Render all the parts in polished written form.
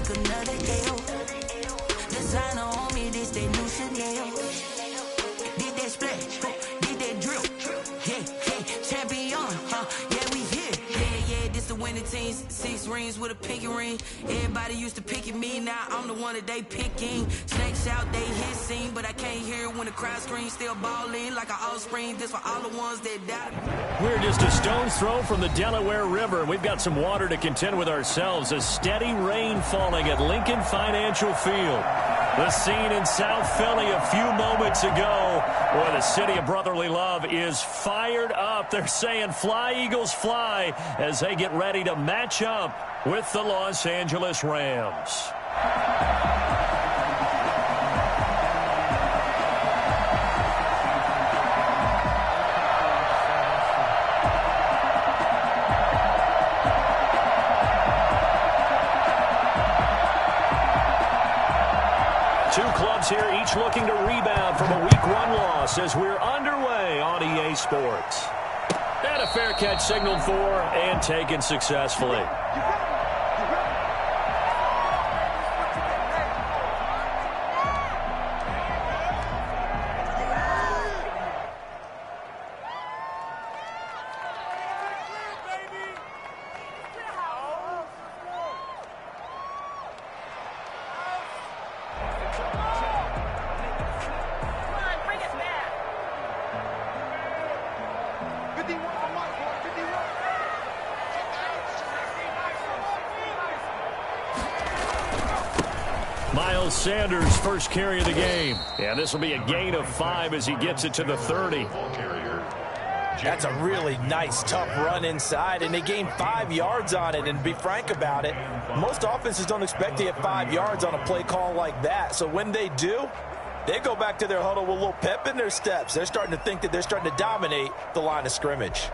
make another L. Designer on me, this they new Chanel. Did that splash, did that drip. Yeah, champion, yeah, we here. Yeah, this the winning team. 6 rings with a pinky ring. Everybody used to picking me, now I'm the one that they picking. Snakes out, they hissing, but I can't hear when the crowd screams. Still balling like an offspring. This for all the ones that died. We're just a stone's throw from the Delaware River. We've got some water to contend with ourselves. A steady rain falling at Lincoln Financial Field. The scene in South Philly a few moments ago where the city of brotherly love is fired up. They're saying fly, Eagles, fly as they get ready to match up with the Los Angeles Rams. 2 clubs here, each looking to rebound from a Week 1 loss as we're underway on EA Sports. And a fair catch signaled for and taken successfully. Miles Sanders' first carry of the game. And this will be a gain of 5 as he gets it to the 30. That's a really nice, tough run inside, and they gained 5 yards on it. And to be frank about it, most offenses don't expect to get 5 yards on a play call like that. So when they do, they go back to their huddle with a little pep in their steps. They're starting to think that they're starting to dominate the line of scrimmage.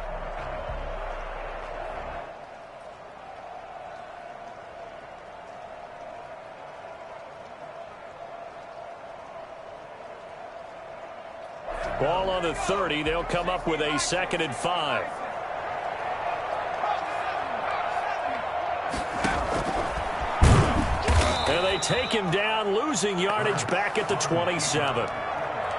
Ball on the 30. They'll come up with a 2nd and 5. And they take him down, losing yardage back at the 27.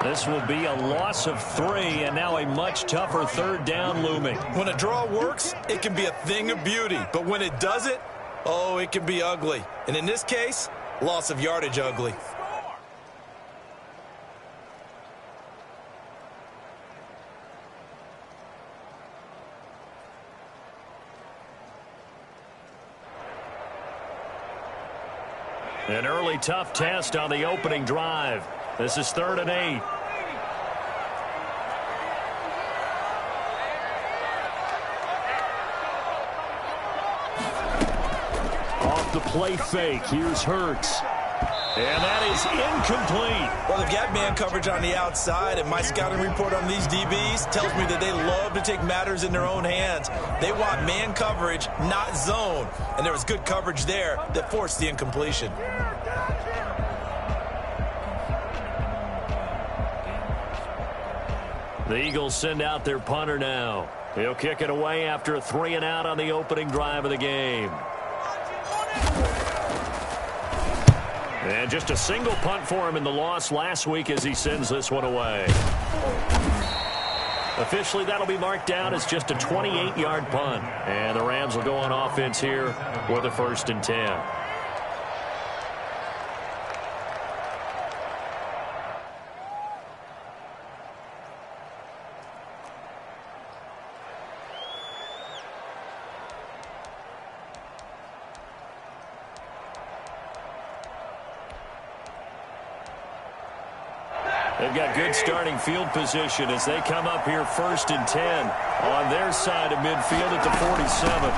This will be a loss of 3, and now a much tougher 3rd down looming. When a draw works, it can be a thing of beauty. But when it doesn't, oh, it can be ugly. And in this case, loss of yardage ugly. An early tough test on the opening drive. This is 3rd and 8. Off the play fake. Here's Hurts. And that is incomplete. Well, they've got man coverage on the outside, and my scouting report on these DBs tells me that they love to take matters in their own hands. They want man coverage, not zone. And there was good coverage there that forced the incompletion. The Eagles send out their punter now. He'll kick it away after a 3 and out on the opening drive of the game. And just a single punt for him in the loss last week as he sends this one away. Officially, that'll be marked down as just a 28-yard punt. And the Rams will go on offense here with a 1st and 10. They've got good starting field position as they come up here 1st and 10 on their side of midfield at the 47.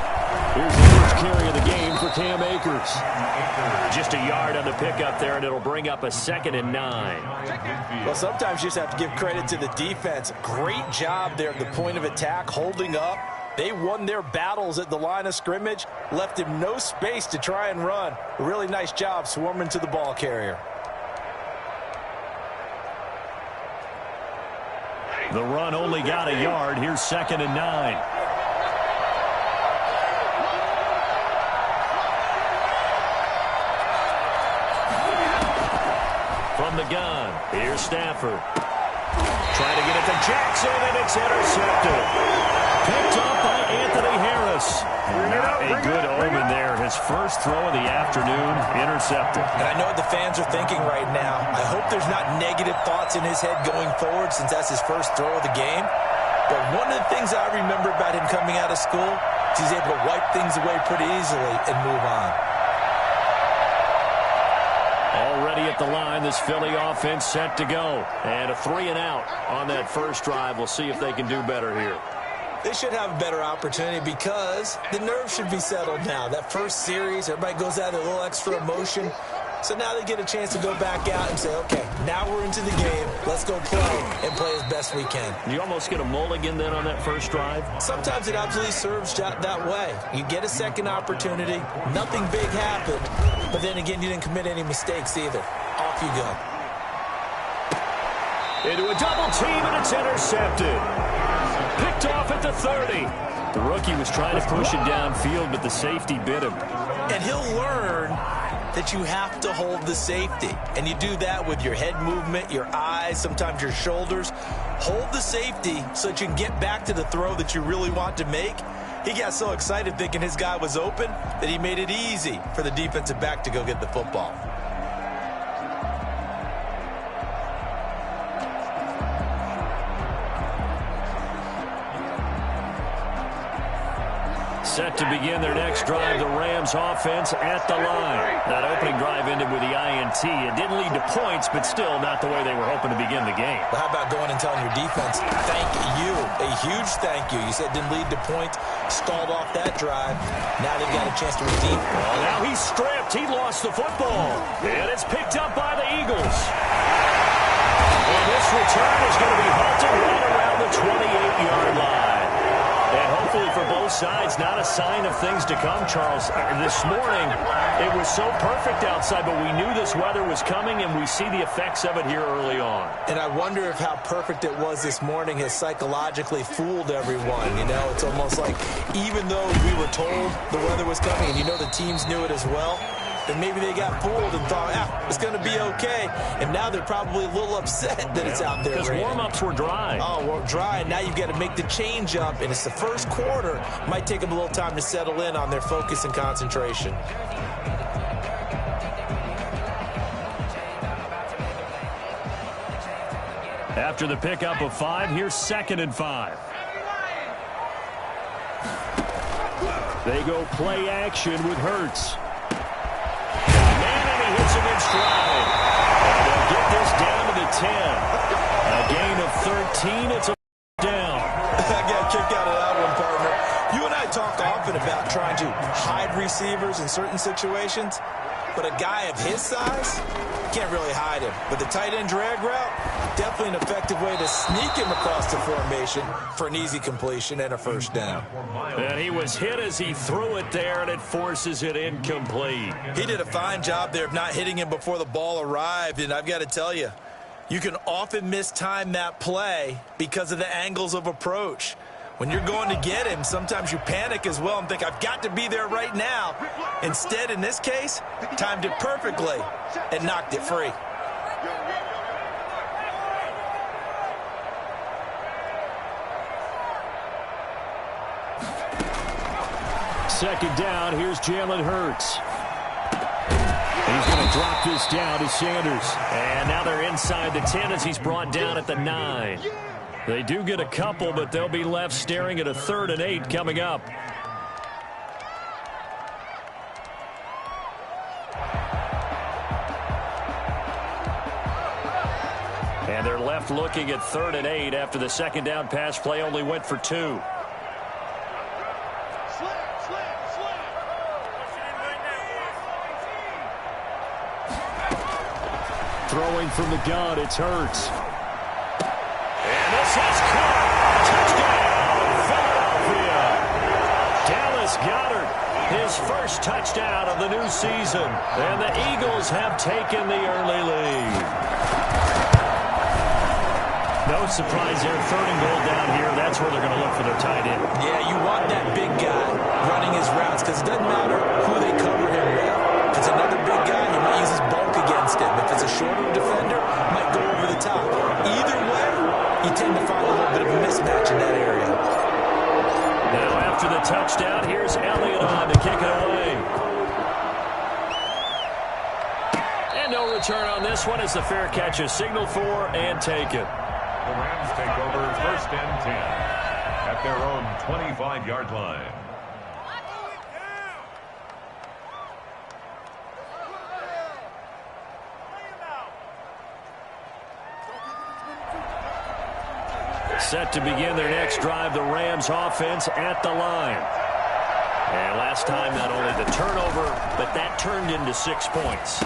Here's the first carry of the game for Cam Akers. Just a yard on the pickup there, and it'll bring up a 2nd and 9. Well, sometimes you just have to give credit to the defense. Great job there at the point of attack, holding up. They won their battles at the line of scrimmage, left him no space to try and run. A really nice job swarming to the ball carrier. The run only got a yard. Here's 2nd and 9. from the gun. Here's Stafford. Trying to get it to Jackson, and it's intercepted. Picked up by Anthony Harris. Not a good omen there. His first throw of the afternoon, intercepted. And I know what the fans are thinking right now. I hope there's not negative thoughts in his head going forward since that's his first throw of the game. But one of the things I remember about him coming out of school is he's able to wipe things away pretty easily and move on. Already at the line, this Philly offense set to go. And a 3-and-out on that first drive. We'll see if they can do better here. They should have a better opportunity because the nerves should be settled now. That first series, everybody goes out with a little extra emotion. So now they get a chance to go back out and say, okay, now we're into the game. Let's go play and play as best we can. You almost get a mulligan then on that first drive? Sometimes it absolutely serves that way. You get a second opportunity. Nothing big happened. But then again, you didn't commit any mistakes either. Off you go. Into a double team, and it's intercepted. Picked off at the 30. The rookie was trying to push it downfield, but the safety bit him. And he'll learn that you have to hold the safety. And you do that with your head movement, your eyes, sometimes your shoulders. Hold the safety so that you can get back to the throw that you really want to make. He got so excited thinking his guy was open that he made it easy for the defensive back to go get the football. Set to begin their next drive, the Rams offense at the line. That opening drive ended with the INT. It didn't lead to points, but still not the way they were hoping to begin the game. Well, how about going and telling your defense, thank you, a huge thank you. You said didn't lead to points, stalled off that drive. Now they've got a chance to redeem. Well, now he's stripped. He lost the football. And it's picked up by the Eagles. And this return is going to be halted right around the 28-yard line. And hopefully for both sides, not a sign of things to come, Charles. This morning, it was so perfect outside, but we knew this weather was coming, and we see the effects of it here early on. And I wonder if how perfect it was this morning has psychologically fooled everyone. You know, it's almost like even though we were told the weather was coming, and you know the teams knew it as well, then maybe they got fooled and thought, it's going to be okay. And now they're probably a little upset that it's out there. Because warm-ups were dry. Oh, well, dry. And now you've got to make the change up. And it's the first quarter. Might take them a little time to settle in on their focus and concentration. After the pickup of 5, here's 2nd and 5. They go play action with Hurts. Hits him in stride. And they'll get this down to the 10. A gain of 13. It's a down. I got kicked out of that one, partner. You and I talk often about trying to hide receivers in certain situations, but a guy of his size can't really hide him. But the tight end drag route, definitely an effective way to sneak him across the formation for an easy completion and a first down. And he was hit as he threw it there, and it forces it incomplete. He did a fine job there of not hitting him before the ball arrived, and I've got to tell you, you can often mistime that play because of the angles of approach. When you're going to get him, sometimes you panic as well and think, I've got to be there right now. Instead, in this case, timed it perfectly and knocked it free. Second down, here's Jalen Hurts. He's going to drop this down to Sanders. And now they're inside the 10 as he's brought down at the 9. They do get a couple, but they'll be left staring at a 3rd and 8 coming up. And they're left looking at 3rd and 8 after the second down pass play only went for 2. Throwing from the gun, it's Hurts. And this is caught. Touchdown, Philadelphia. Dallas Goedert, his first touchdown of the new season. And the Eagles have taken the early lead. No surprise there, 3rd and goal down here. That's where they're going to look for their tight end. Yeah, you want that big guy running his routes because it doesn't matter who they cover him with. If it's another big guy, he might use his bulk against him. If it's a shorter defender, you tend to find a little bit of a mismatch in that area. Now after the touchdown, here's Elliott on to kick it away. And no return on this one as the fair catch is signaled for and taken. The Rams take over 1st and 10 at their own 25-yard line. Set to begin their next drive, the Rams offense at the line. And last time, not only the turnover, but that turned into 6 points.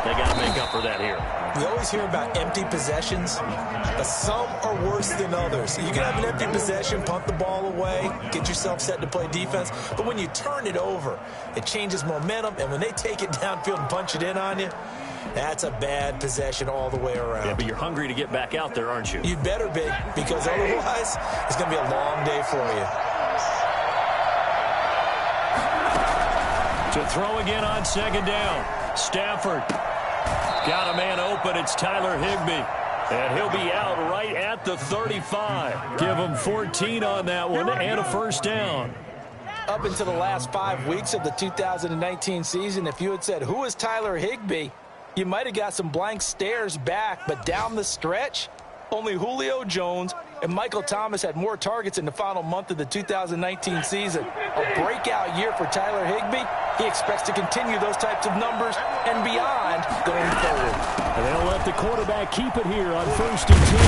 They got to make up for that here. We always hear about empty possessions, but some are worse than others. You can have an empty possession, punt the ball away, get yourself set to play defense, but when you turn it over, it changes momentum, and when they take it downfield and punch it in on you, that's a bad possession all the way around. Yeah, but you're hungry to get back out there, aren't you? You better be, because otherwise, it's going to be a long day for you. To throw again on 2nd down. Stafford got a man open. It's Tyler Higbee. And he'll be out right at the 35. Give him 14 on that one and a 1st down. Up until the last 5 weeks of the 2019 season, if you had said, who is Tyler Higbee? You might have got some blank stares back, but down the stretch, only Julio Jones and Michael Thomas had more targets in the final month of the 2019 season. A breakout year for Tyler Higbee. He expects to continue those types of numbers and beyond going forward. And they'll let the quarterback keep it here on 1st and 10.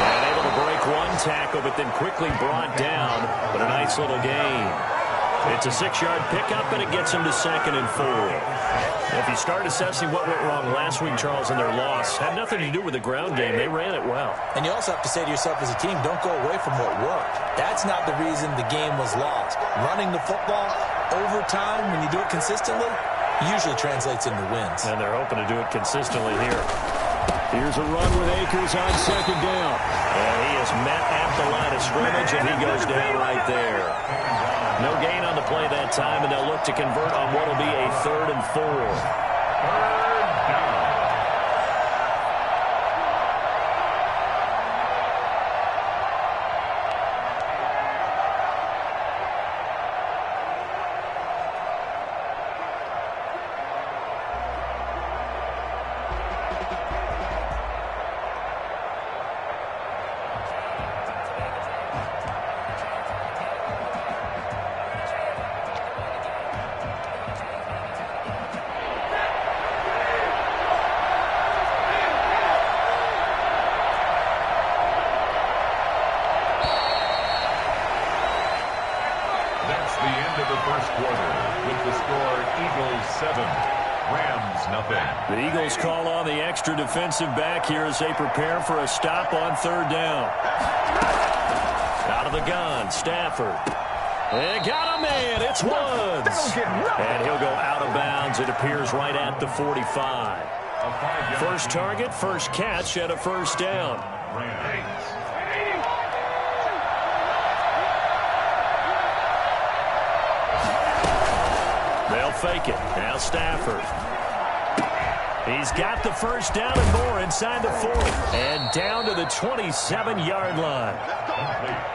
And able to break one tackle, but then quickly brought down. But a nice little gain. It's a 6-yard pickup, and it gets him to 2nd and 4. If you start assessing what went wrong last week, Charles, in their loss, had nothing to do with the ground game. They ran it well. And you also have to say to yourself as a team, don't go away from what worked. That's not the reason the game was lost. Running the football over time, when you do it consistently, usually translates into wins. And they're hoping to do it consistently here. Here's a run with Akers on 2nd down. And he is met at the line of scrimmage, and he goes down right there. No gain on the play that time, and they'll look to convert on what will be a 3rd and 4. 3rd down. The Eagles call on the extra defensive back here as they prepare for a stop on 3rd down. Out of the gun, Stafford. And got a man. It's Woods. And he'll go out of bounds. It appears right at the 45. First target, first catch, and a 1st down. They'll fake it. Now Stafford. He's got the 1st down and more inside the 40. And down to the 27-yard line.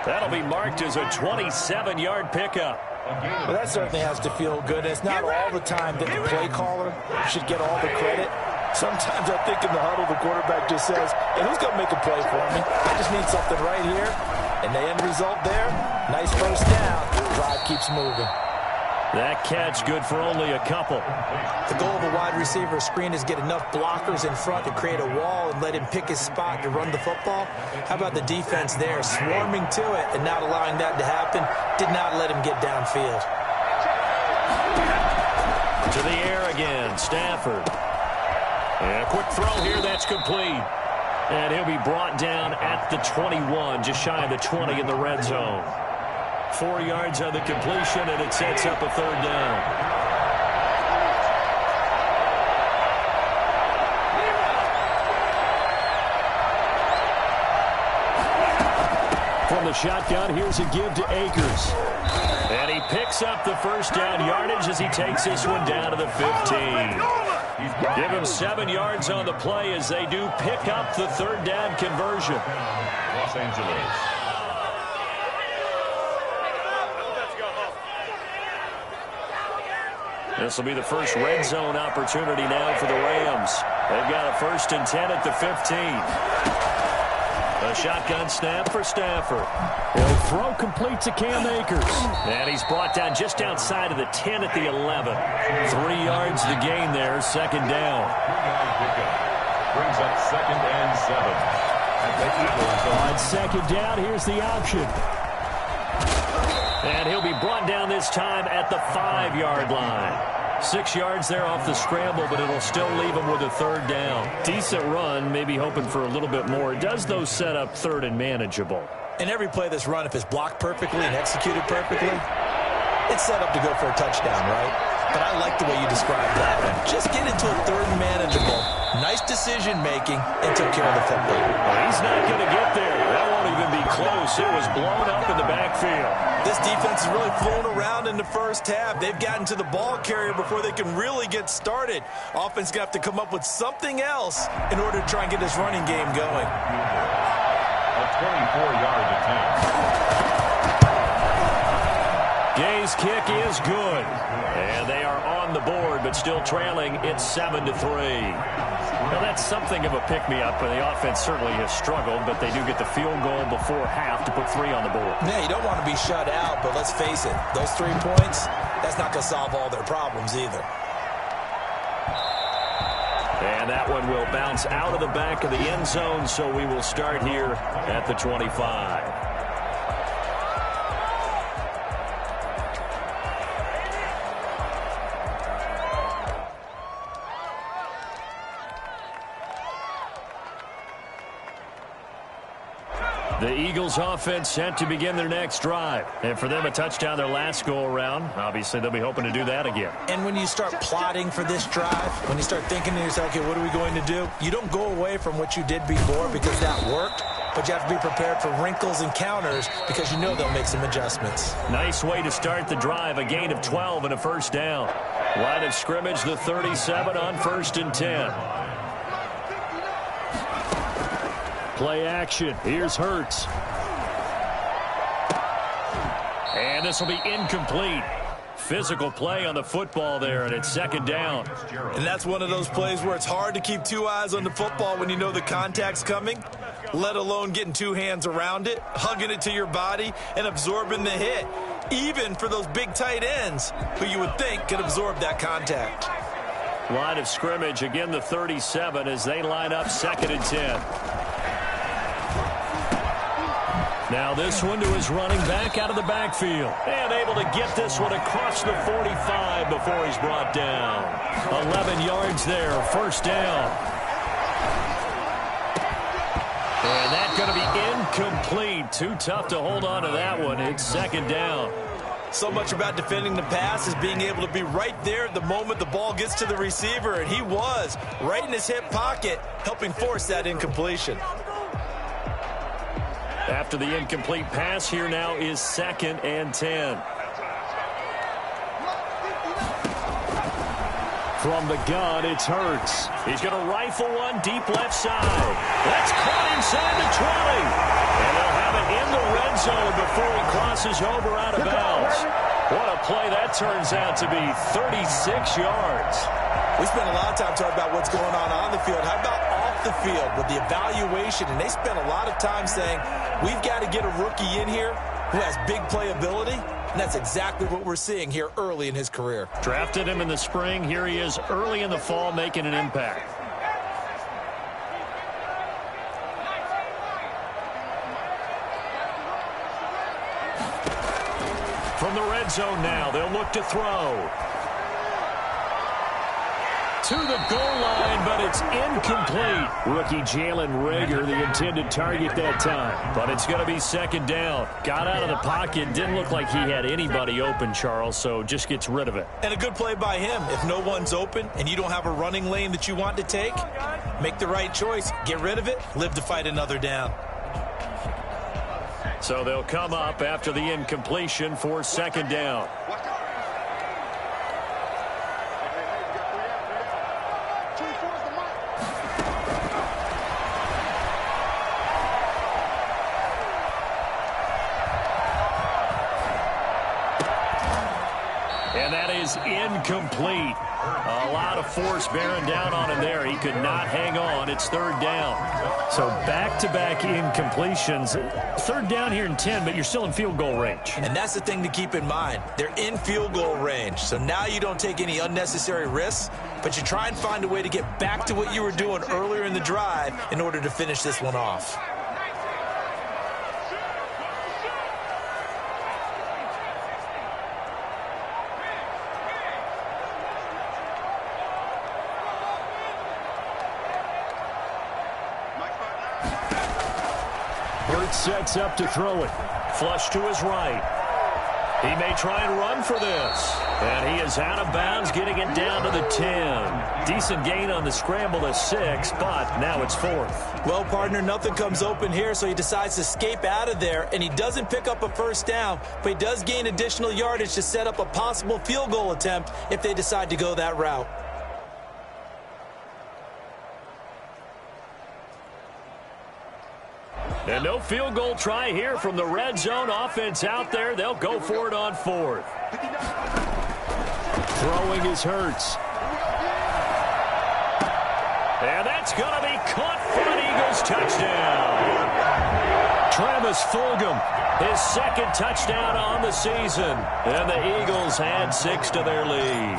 That'll be marked as a 27-yard pickup. Well, that certainly has to feel good. It's not all the time that the play caller should get all the credit. Sometimes I think in the huddle, the quarterback just says, hey, who's going to make a play for me? I just need something right here. And the end result there, nice 1st down. Drive keeps moving. That catch good for only a couple. The goal of a wide receiver screen is get enough blockers in front to create a wall and let him pick his spot to run the football. How about the defense there, swarming to it and not allowing that to happen? Did not let him get downfield. To the air again, Stafford. And a quick throw here, that's complete. And he'll be brought down at the 21, just shy of the 20 in the red zone. 4 yards on the completion, and it sets up a 3rd down. From the shotgun, here's a give to Akers. And he picks up the 1st down yardage as he takes this one down to the 15. Give him 7 yards on the play as they do pick up the third down conversion. Los Angeles. This will be the first red zone opportunity now for the Rams. They've got a 1st and 10 at the 15. A shotgun snap for Stafford. He'll throw complete to Cam Akers. And he's brought down just outside of the 10 at the 11. 3 yards to gain there, 2nd down. Brings up 2nd and 7. On 2nd down, here's the option. And he'll be brought down this time at the 5-yard line. 6 yards there off the scramble, but it'll still leave him with a 3rd down. Decent run, maybe hoping for a little bit more. It does, though, set up 3rd and manageable. And every play that's run, if it's blocked perfectly and executed perfectly, it's set up to go for a touchdown, right? But I like the way you described that. Just get into a 3rd and manageable, nice decision-making, and took care of the football. Well, he's not going to get there. That won't even be close. It was blown up in the backfield. This defense has really flown around in the first half. They've gotten to the ball carrier before they can really get started. Offense going to have to come up with something else in order to try and get this running game going. A 24-yard attempt. Gay's kick is good. And they are on the board, but still trailing. It's 7-3. Now, that's something of a pick-me-up, and the offense certainly has struggled, but they do get the field goal before half to put 3 on the board. Yeah, you don't want to be shut out, but let's face it, those 3 points, that's not going to solve all their problems either. And that one will bounce out of the back of the end zone, so we will start here at the 25. The Eagles offense set to begin their next drive. And for them, a touchdown their last go-around. Obviously, they'll be hoping to do that again. And when you start plotting for this drive, when you start thinking to yourself, okay, what are we going to do? You don't go away from what you did before because that worked, but you have to be prepared for wrinkles and counters because you know they'll make some adjustments. Nice way to start the drive. A gain of 12 and a 1st down. Line of scrimmage, the 37 on 1st and 10. Play action. Here's Hurts. And this will be incomplete. Physical play on the football there, and it's 2nd down. And that's one of those plays where it's hard to keep 2 eyes on the football when you know the contact's coming, let alone getting 2 hands around it, hugging it to your body, and absorbing the hit, even for those big tight ends who you would think could absorb that contact. Line of scrimmage, again the 37 as they line up 2nd and 10. Now this one to his running back out of the backfield. And able to get this one across the 45 before he's brought down. 11 yards there, 1st down. And that's going to be incomplete. Too tough to hold on to that one. It's 2nd down. So much about defending the pass is being able to be right there at the moment the ball gets to the receiver. And he was right in his hip pocket, helping force that incompletion. After the incomplete pass, here now is 2nd and 10. From the gun, it's Hurts. He's going to rifle one deep left side. That's caught inside the 20. And they'll have it in the red zone before he crosses over out of bounds. What a play that turns out to be, 36 yards. We spent a lot of time talking about what's going on the field. How about off the field with the evaluation? And they spent a lot of time saying, we've got to get a rookie in here who has big playability. And that's exactly what we're seeing here early in his career. Drafted him in the spring. Here he is early in the fall making an impact. From the red zone now, they'll look to throw. To the goal line, but it's incomplete. Rookie Jalen Reagor, the intended target that time. But it's going to be 2nd down. Got out of the pocket. Didn't look like he had anybody open, Charles, so just gets rid of it. And a good play by him. If no one's open and you don't have a running lane that you want to take, make the right choice. Get rid of it. Live to fight another down. So they'll come up after the incompletion for 2nd down. is incomplete. A lot of force bearing down on him there. He could not hang on. It's third down. So back-to-back incompletions. Third down here in 10, but you're still in field goal range. And that's the thing to keep in mind. They're in field goal range. So now you don't take any unnecessary risks, but you try and find a way to get back to what you were doing earlier in the drive in order to finish this one off. Sets up to throw it. Flush to his right. He may try and run for this. And he is out of bounds, getting it down to the 10. Decent gain on the scramble to 6, but now it's 4th. Well, partner, nothing comes open here, so he decides to escape out of there, and he doesn't pick up a first down, but he does gain additional yardage to set up a possible field goal attempt if they decide to go that route. And no field goal try here from the red zone offense out there. They'll go for it on 4th. Throwing is Hurts. And that's going to be caught for an Eagles touchdown. Travis Fulgham, his second touchdown on the season. And the Eagles add 6 to their lead.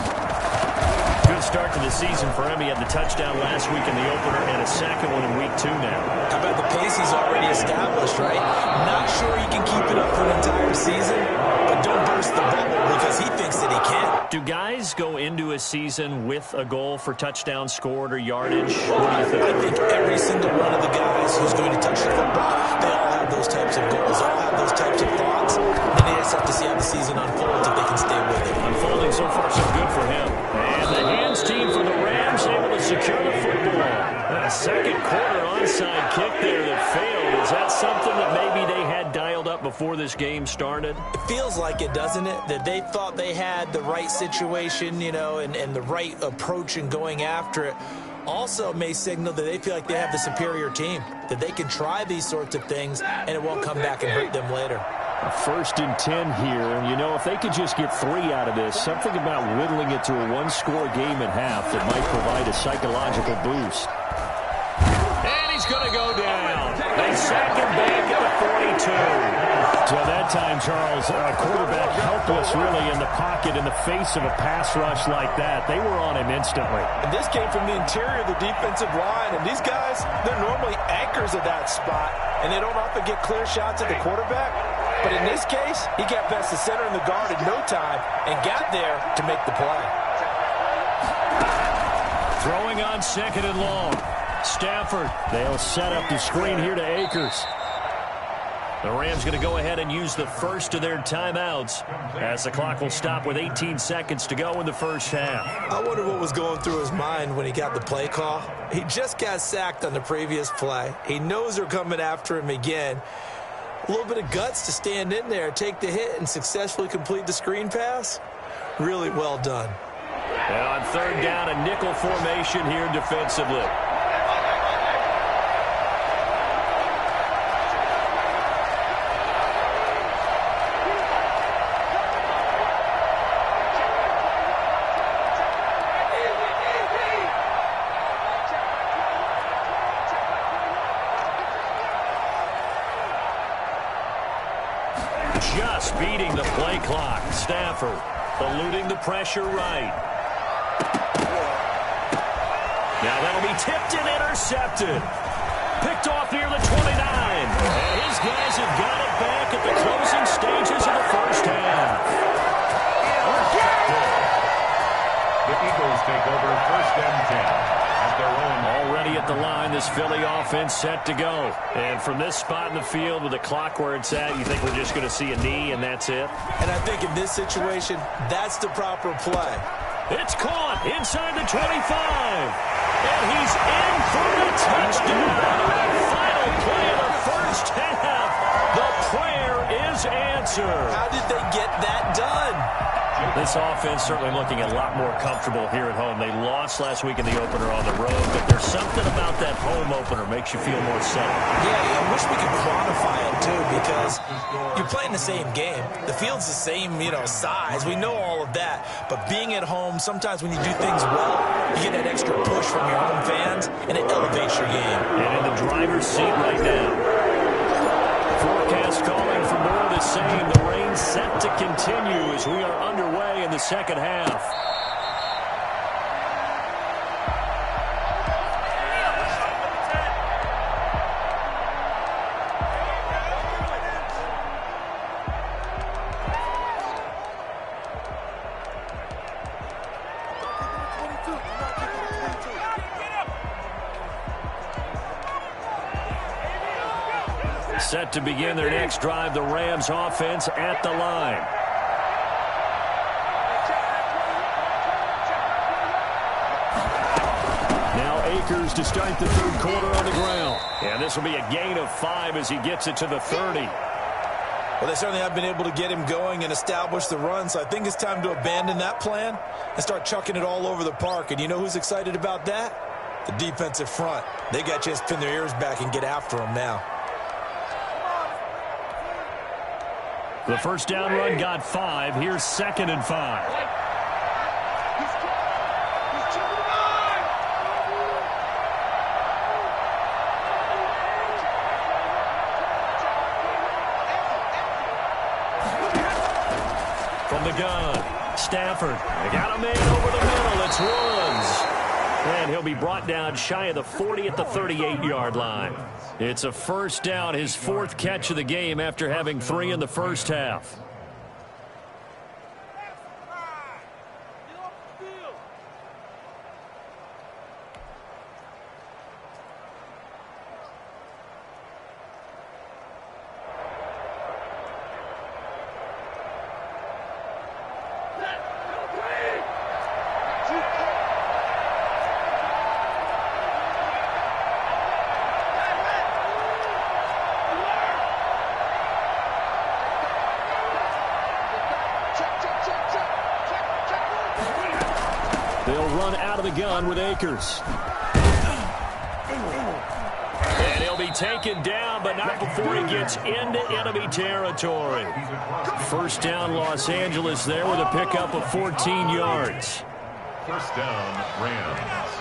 Good start to the season for him. He had the touchdown last week in the opener and a second one in week 2 now. How about the pace he's already established, right? Not sure he can keep it up for an entire season, but don't burst the bubble because he thinks that he can. Do guys go into a season with a goal for touchdown scored or yardage? What do you think? I think every single one of the guys who's going to touch the football, they all have those types of goals, all have those types of thoughts. And they just have to see how the season unfolds if they can stay with it. Unfolding so far so good for him. And the hands team for the Rams able to secure the football. And a second quarter onside kick there that failed. Is that something that maybe they had dialed up before this game started? It feels like it, doesn't it? That they thought they had the right situation, you know, and the right approach in going after it. Also may signal that they feel like they have the superior team, that they can try these sorts of things and it won't come back and hurt them later. First and 10 here, and you know, if they could just get 3 out of this, something about whittling it to a one-score game at half that might provide a psychological boost. And he's going to go down. They sack him back at the 42. So that time, Charles, quarterback helpless really in the pocket in the face of a pass rush like that. They were on him instantly. And this came from the interior of the defensive line, and these guys, they're normally anchors of that spot, and they don't often get clear shots at the quarterback. But in this case, he got past the center and the guard in no time and got there to make the play. Throwing on 2nd and long. Stafford, they'll set up the screen here to Akers. The Rams going to go ahead and use the first of their timeouts as the clock will stop with 18 seconds to go in the first half. I wonder what was going through his mind when he got the play call. He just got sacked on the previous play. He knows they're coming after him again. A little bit of guts to stand in there, take the hit, and successfully complete the screen pass. Really well done. And on 3rd down, a nickel formation here defensively. Just beating the play clock. Stafford eluding the pressure right. Now that'll be tipped and intercepted. Picked off near the 29. And his guys have got it back at the closing stages of the first half. The Eagles take over 1st and 10. Already at the line, this Philly offense set to go. And from this spot in the field with the clock where it's at, you think we're just going to see a knee and that's it? And I think in this situation, that's the proper play. It's caught inside the 25. And he's in for the touchdown. Final play of the first half. The prayer is answered. How did they get that done? This offense certainly looking a lot more comfortable here at home. They lost last week in the opener on the road, but there's something about that home opener makes you feel more settled. Yeah, I wish we could quantify it, too, because You're playing the same game. The field's the same, size. We know all of that. But being at home, sometimes when you do things well, you get that extra push from your home fans, and it elevates your game. And in the driver's seat right now. Forecast calling for more of the same. The rain set to continue as we are underway in the second half. Set to begin their next drive, the Rams offense at the line. Now Akers to start the third quarter on the ground. And this will be a gain of 5 as he gets it to the 30. Well, they certainly have been able to get him going and establish the run, so I think it's time to abandon that plan and start chucking it all over the park. And you know who's excited about that? The defensive front. They got a chance to pin their ears back and get after him now. The first down run got 5. Here's 2nd and 5. From the gun, Stafford. They got a man over the middle. It's Woods. And he'll be brought down shy of the 40 at the 38-yard line. It's a first down, his 4th catch of the game after having 3 in the first half. They'll run out of the gun with Akers. And he'll be taken down, but not before he gets into enemy territory. First down, Los Angeles there with a pickup of 14 yards. First down, Rams.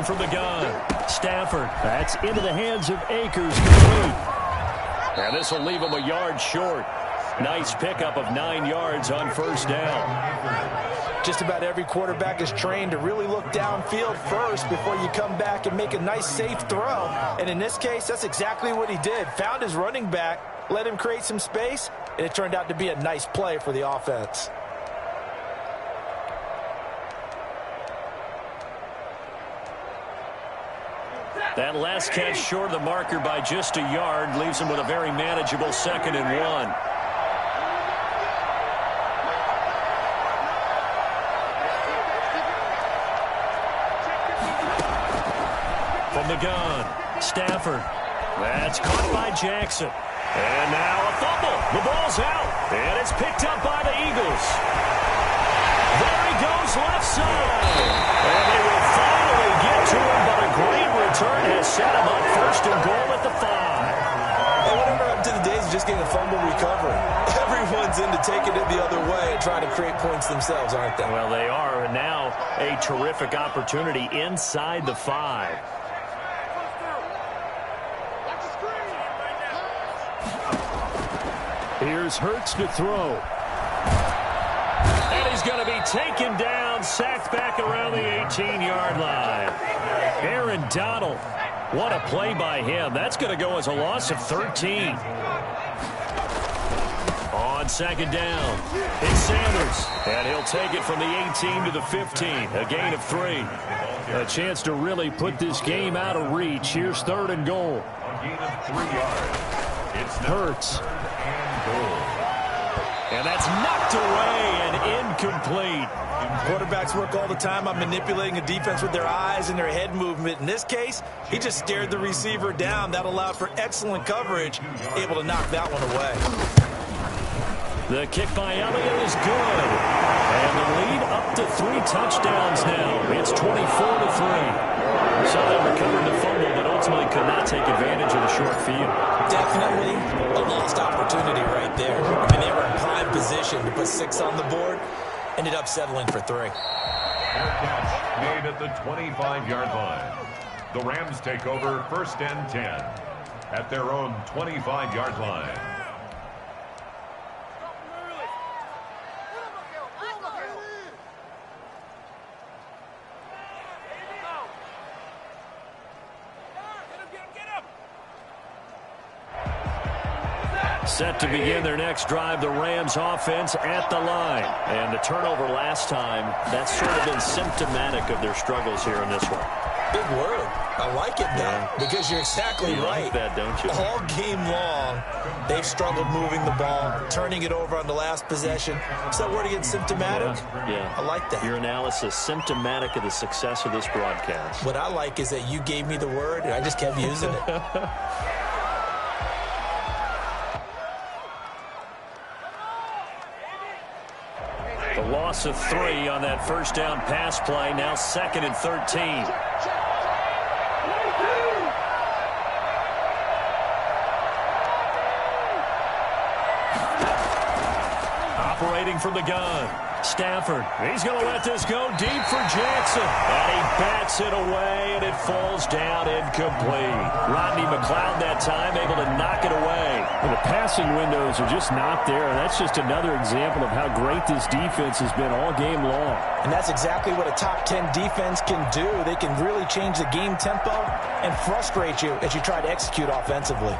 From the gun, Stafford. That's into the hands of Akers. Complete. And this will leave him a yard short. Nice pickup of 9 yards on first down. Just about every quarterback is trained to really look downfield first before you come back and make a nice, safe throw. And in this case, that's exactly what he did. Found his running back, let him create some space, and it turned out to be a nice play for the offense. That last catch short of the marker by just a yard leaves him with a very manageable 2nd and 1. From the gun, Stafford. That's caught by Jackson. And now a fumble. The ball's out. And it's picked up by the Eagles. There he goes left side. And they will finally get to him, but a great return has set him up 1st and goal at the 5. Hey, whatever happened to the days of just getting a fumble recovery? Everyone's into taking it the other way and trying to create points themselves, aren't they? Well, they are. And now a terrific opportunity inside the 5. Here's Hurts to throw. And he's going to be taken down, sacked back around the 18-yard line. Aaron Donald, what a play by him. That's going to go as a loss of 13. On 2nd down, it's Sanders. And he'll take it from the 18 to the 15, a gain of 3. A chance to really put this game out of reach. Here's 3rd and goal. A gain of 3 yards. It's Hurts. And that's knocked away and incomplete. Quarterbacks work all the time on manipulating a defense with their eyes and their head movement. In this case, he just stared the receiver down. That allowed for excellent coverage, able to knock that one away. The kick by Elliott is good. And the lead up to 3 touchdowns now. It's 24-3. So they recovered the fumble, but ultimately could not take advantage of the short field. Definitely a lost opportunity right there. I mean, they were in prime position to put 6 on the board. Ended up settling for 3. Fair catch made at the 25-yard line. The Rams take over 1st and 10 at their own 25-yard line. Set to begin their next drive, the Rams offense at the line. And the turnover last time, that's sort of been symptomatic of their struggles here in this one. Big word. I like it now because you're exactly right. You like that, don't you? All game long, they've struggled moving the ball, turning it over on the last possession. Is that word again, symptomatic? Yeah. I like that. Your analysis, symptomatic of the success of this broadcast. What I like is that you gave me the word, and I just kept using it. The loss of 3 on that first down pass play, now 2nd and 13. Operating from the gun, Stafford. He's going to let this go deep for Jackson. And he bats it away, and it falls down incomplete. Rodney McLeod that time able to knock it away. Well, the passing windows are just not there, and that's just another example of how great this defense has been all game long. And that's exactly what a top 10 defense can do. They can really change the game tempo and frustrate you as you try to execute offensively.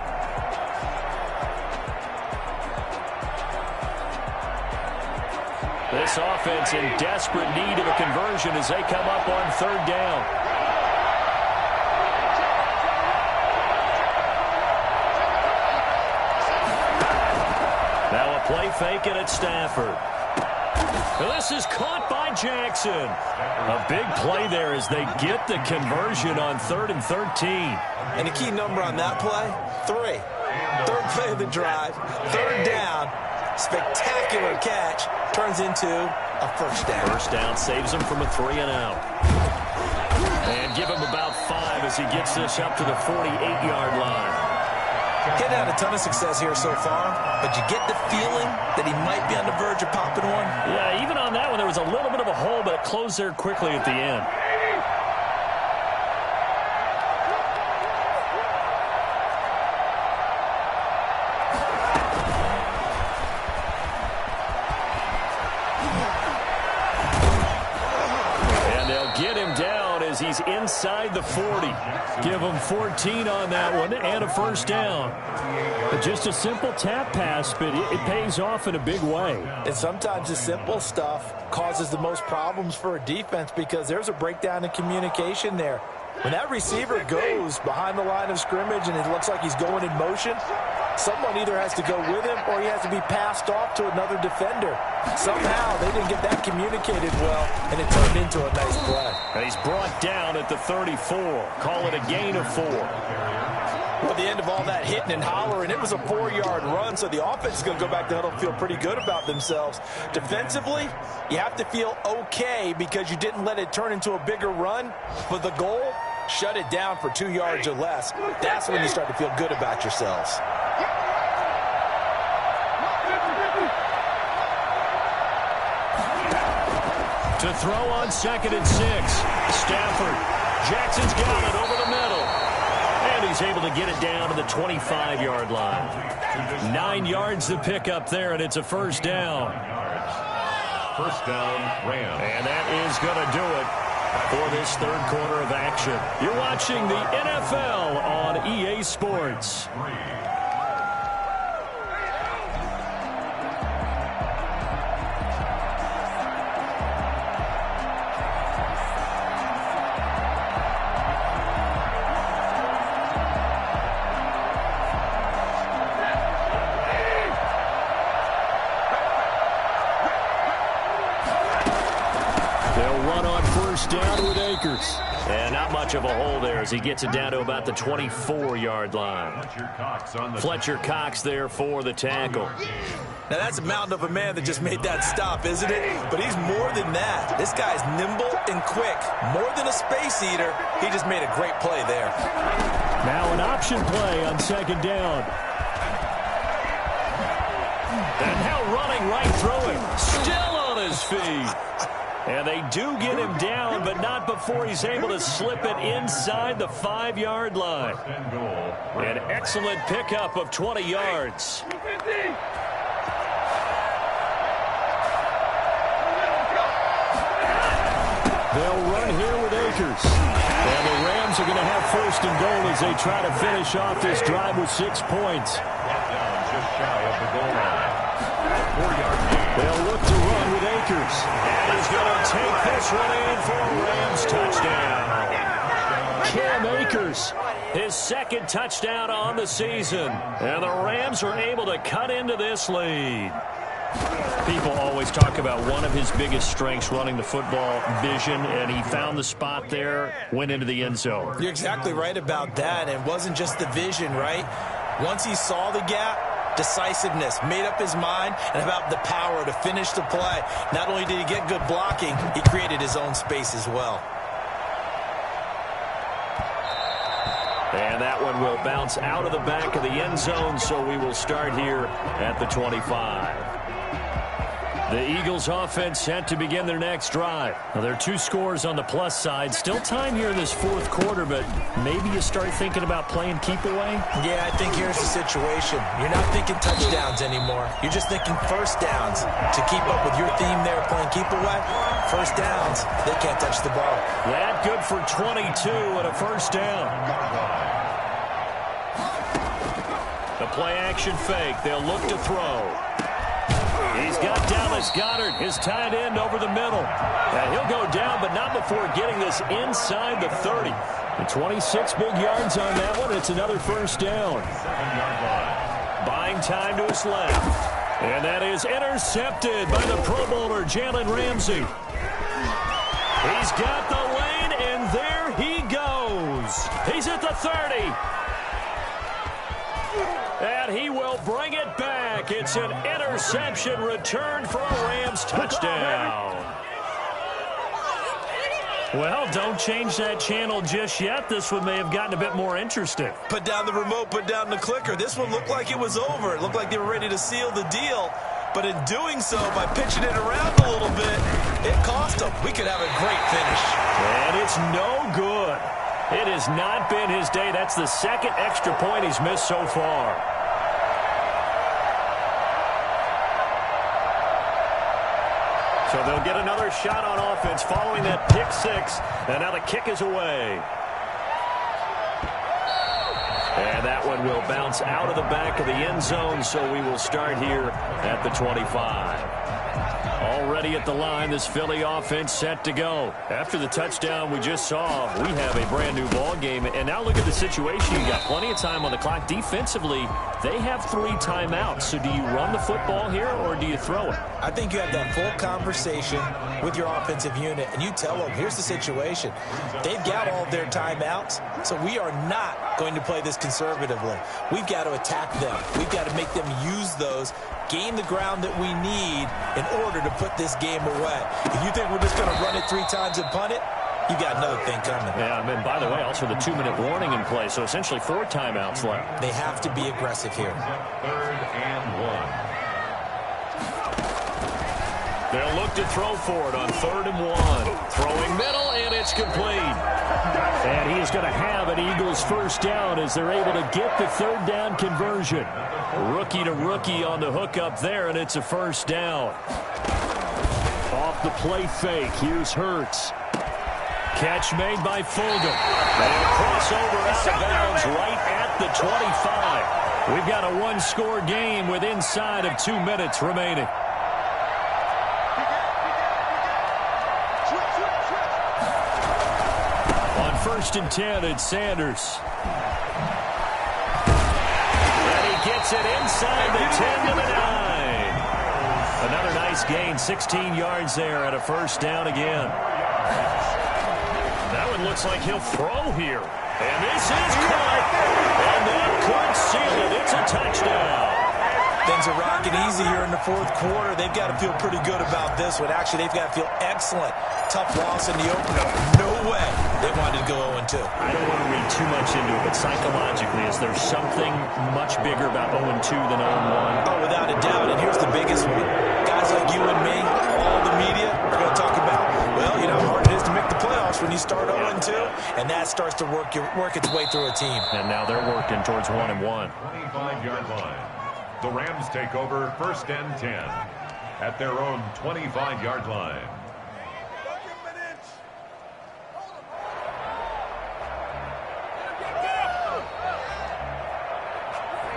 This offense in desperate need of a conversion as they come up on 3rd down. Now a play fake and it's Stafford. This is caught by Jackson. A big play there as they get the conversion on 3rd and 13. And the key number on that play, 3. 3rd play of the drive, 3rd down. Spectacular catch turns into a first down. First down saves him from a 3 and out. And give him about 5 as he gets this up to the 48-yard line. He's had a ton of success here so far, but you get the feeling that he might be on the verge of popping one. Yeah, even on that one, there was a little bit of a hole, but it closed there quickly at the end. He's inside the 40. Give him 14 on that one and a first down. But just a simple tap pass, but it pays off in a big way. And sometimes the simple stuff causes the most problems for a defense because there's a breakdown in communication there. When that receiver goes behind the line of scrimmage and it looks like he's going in motion, someone either has to go with him or he has to be passed off to another defender. Somehow they didn't get that communicated well, and it turned into a nice play. And he's brought down at the 34. Call it a gain of 4. Well, at the end of all that hitting and hollering, it was a 4-yard run, so the offense is going to go back to huddle and feel pretty good about themselves. Defensively, you have to feel okay because you didn't let it turn into a bigger run, but the goal, shut it down for 2 yards or less. That's when you start to feel good about yourselves. To throw on 2nd and 6. Stafford. Jackson's got it over the middle. And he's able to get it down to the 25-yard line. 9 yards to pick up there, and it's a first down. First down, Rams. And that is going to do it for this 3rd quarter of action. You're watching the NFL on EA Sports. first down with Akers. And not much of a hole there as he gets it down to about the 24-yard line. Fletcher Cox there for the tackle. Now, that's a mountain of a man that just made that stop, isn't it? But he's more than that. This guy's nimble and quick. More than a space eater, he just made a great play there. Now an option play on second down. And now running right through him. Still on his feet. And they do get him down, but not before he's able to slip it inside the 5-yard line. An excellent pickup of 20 yards. They'll run here with Akers. And the Rams are going to have first and goal as they try to finish off this drive with 6 points. Just shy of the goal line. 4-yard gain. They'll look to run with Akers. And he's going to take this one in for a Rams touchdown. Cam Akers. His second touchdown on the season. And the Rams are able to cut into this lead. People always talk about one of his biggest strengths running the football, vision, and he found the spot there, went into the end zone. You're exactly right about that. And it wasn't just the vision, right? Once he saw the gap, decisiveness, made up his mind, and about the power to finish the play. Not only did he get good blocking, he created his own space as well. And that one will bounce out of the back of the end zone, so we will start here at the 25. The Eagles offense set to begin their next drive. Now, there are 2 scores on the plus side. Still time here in this fourth quarter, but maybe you start thinking about playing keep away? Yeah, I think here's the situation. You're not thinking touchdowns anymore. You're just thinking first downs. To keep up with your theme there, playing keep away, first downs, they can't touch the ball. That good for 22 and a first down. The play action fake. They'll look to throw. He's got Dallas Goedert, his tight end, over the middle. And he'll go down, but not before getting this inside the 30. And 26 big yards on that one. It's another first down. Buying time to his left. And that is intercepted by the Pro Bowler, Jalen Ramsey. He's got the lane, and there he goes. He's at the 30. And he will bring it back. It's an interception returned for a Rams touchdown. Well, don't change that channel just yet. This one may have gotten a bit more interesting. Put down the remote, put down the clicker. This one looked like it was over. It looked like they were ready to seal the deal. But in doing so, by pitching it around a little bit, it cost them. We could have a great finish. And it's no good. It has not been his day. That's the second extra point he's missed so far. So they'll get another shot on offense following that pick six. And now the kick is away. And that one will bounce out of the back of the end zone, so we will start here at the 25. Already at the line, this Philly offense set to go. After the touchdown we just saw, we have a brand-new ball game. And now look at the situation. You got plenty of time on the clock. Defensively, they have 3 timeouts. So do you run the football here, or do you throw it? I think you have that full conversation with your offensive unit, and you tell them, here's the situation. They've got all of their timeouts, so we are not going to play this conservatively. We've got to attack them. We've got to make them use those, gain the ground that we need in order to put this game away. If you think we're just going to run it 3 times and punt it, you got another thing coming. Yeah, and by the way, also the 2-minute warning in play, so essentially 4 timeouts left. They have to be aggressive here. 3rd and 1. They'll look to throw for it on 3rd and 1. Throwing middle, and it's complete. And he is going to have an Eagles first down as they're able to get the 3rd down conversion. Rookie to rookie on the hook up there, and it's a first down. Off the play fake, here's Hurts. Catch made by Fulgham. And a crossover out of bounds right at the 25. We've got a 1-score game with inside of 2 minutes remaining. On 1st and 10, it's Sanders. And he gets it inside the 10 to the 9. Another nice gain, 16 yards there, and a first down again. and looks like he'll throw here. And this is caught. And that could seal it. It's a touchdown. Things are rocking easy here in the fourth quarter. They've got to feel pretty good about this one. Actually, they've got to feel excellent. Tough loss in the opener. No way they wanted to go 0-2. I don't want to read too much into it, but psychologically, is there something much bigger about 0-2 than 0-1? Oh, without a doubt. And here's the biggest one. Guys like you and me, all the media, are going to talk about, well, you know how hard it is to make the playoffs when you start 0-2, and that starts to work its way through a team. And now they're working towards 1-1. 25-yard line. The Rams take over 1st and 10 at their own 25-yard line.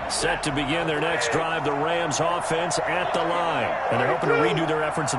Set to begin their next drive, the Rams offense at the line. And they're hoping to redo their efforts in the